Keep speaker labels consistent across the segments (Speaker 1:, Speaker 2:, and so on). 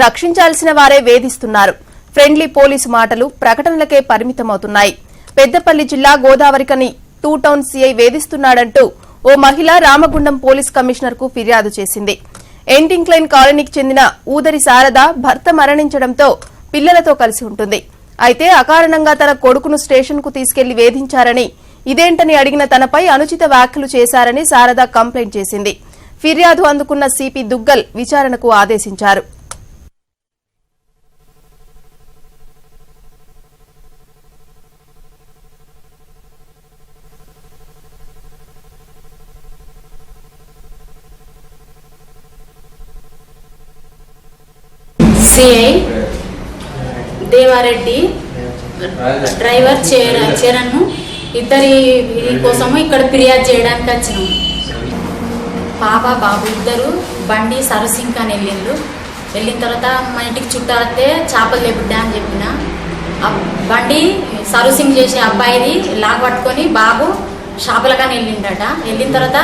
Speaker 1: రక్షించాల్సిన వారే వేధిస్తున్నారు. Friendly police మాటలు ప్రకటనలకే పరిమితమవుతున్నాయి. పెద్దపల్లి జిల్లా గోదావరికని 2 టౌన్ సీఐ వేధిస్తున్నాడంటూ ఓ మహిళ రామగుండం పోలీస్ కమిషనర్ కు ఫిర్యాదు చేసింది. ఎండింగ్ లైన్ కాలనీకి చెందిన ఊదరి శారద భర్త మరణించడంతో పిల్లలతో కలిసి ఉంటుంది. అయితే అకారణంగా తన కొడుకును స్టేషన్ కు తీసుకెళ్లి వేధించారని, ఇదేంటని అడిగిన తనపై అనుచిత వ్యాఖ్యలు చేశారని శారద కంప్లైంట్ చేసింది. ఫిర్యాదు అందుకున్న సిపి దుగ్గల్ విచారణకు ఆదేశించారు.
Speaker 2: సిఐ దేవారెడ్డి డ్రైవర్ చరణ్ ఇద్దరి కోసము ఇక్కడ ఫిర్యాదు చేయడానికి వచ్చినాం. పాప బాబు ఇద్దరు బండి సర్వీసింగ్ అని వెళ్ళిన తర్వాత మా ఇంటికి చుట్టాలతే చేపలు లేపుడ్డా అని చెప్పిన. బండి సర్వీసింగ్ చేసే అబ్బాయిది లాగ్ పట్టుకొని బాబు చేపలకని వెళ్ళిండట. వెళ్ళిన తర్వాత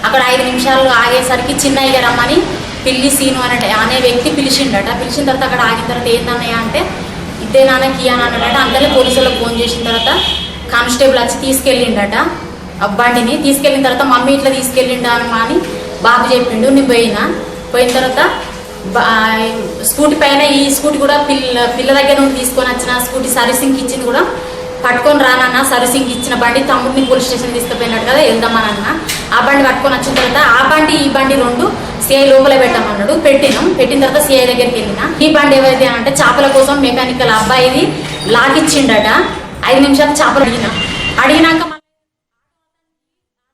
Speaker 2: అక్కడ 5 నిమిషాలు ఆగేసరికి చిన్నయ్య రమ్మని పిల్లి సీను అనే వ్యక్తి పిలిచిండట. పిలిచిన తర్వాత అక్కడ ఆగిన తర్వాత ఏందన్నయ్య అంటే ఇదే నాన్న కియా అన్నట. అందరినీ పోలీసులకు ఫోన్ చేసిన తర్వాత కానిస్టేబుల్ వచ్చి తీసుకెళ్ళిండట. బండిని తీసుకెళ్ళిన తర్వాత మమ్మీ ఇట్లా తీసుకెళ్ళిండా అని బాబు చెప్పిండు. నేను పోయిన తర్వాత స్కూటీ పైన ఈ స్కూటీ కూడా పిల్ల దగ్గర నుండి తీసుకొని వచ్చిన స్కూటీ సర్వీసింగ్కి ఇచ్చింది కూడా పట్టుకొని రానన్న. సర్వీసింగ్కి ఇచ్చిన బండి తమ్ముడిని పోలీస్ స్టేషన్ తీసుకుపోయినట్టు కదా వెళ్దామనన్న. ఆ బండి పట్టుకొని వచ్చిన తర్వాత ఆ బండి ఈ బండి 2 సిఐ లోపల పెట్టమన్నాడు. పెట్టిన తర్వాత సిఐ దగ్గరికి వెళ్ళిన. ఈ బండి ఏవైతే అంటే చేపల కోసం మెకానికల్ అబ్బాయిది లాగిచ్చిండట. 5 నిమిషాలు చేపలు అడిగినాక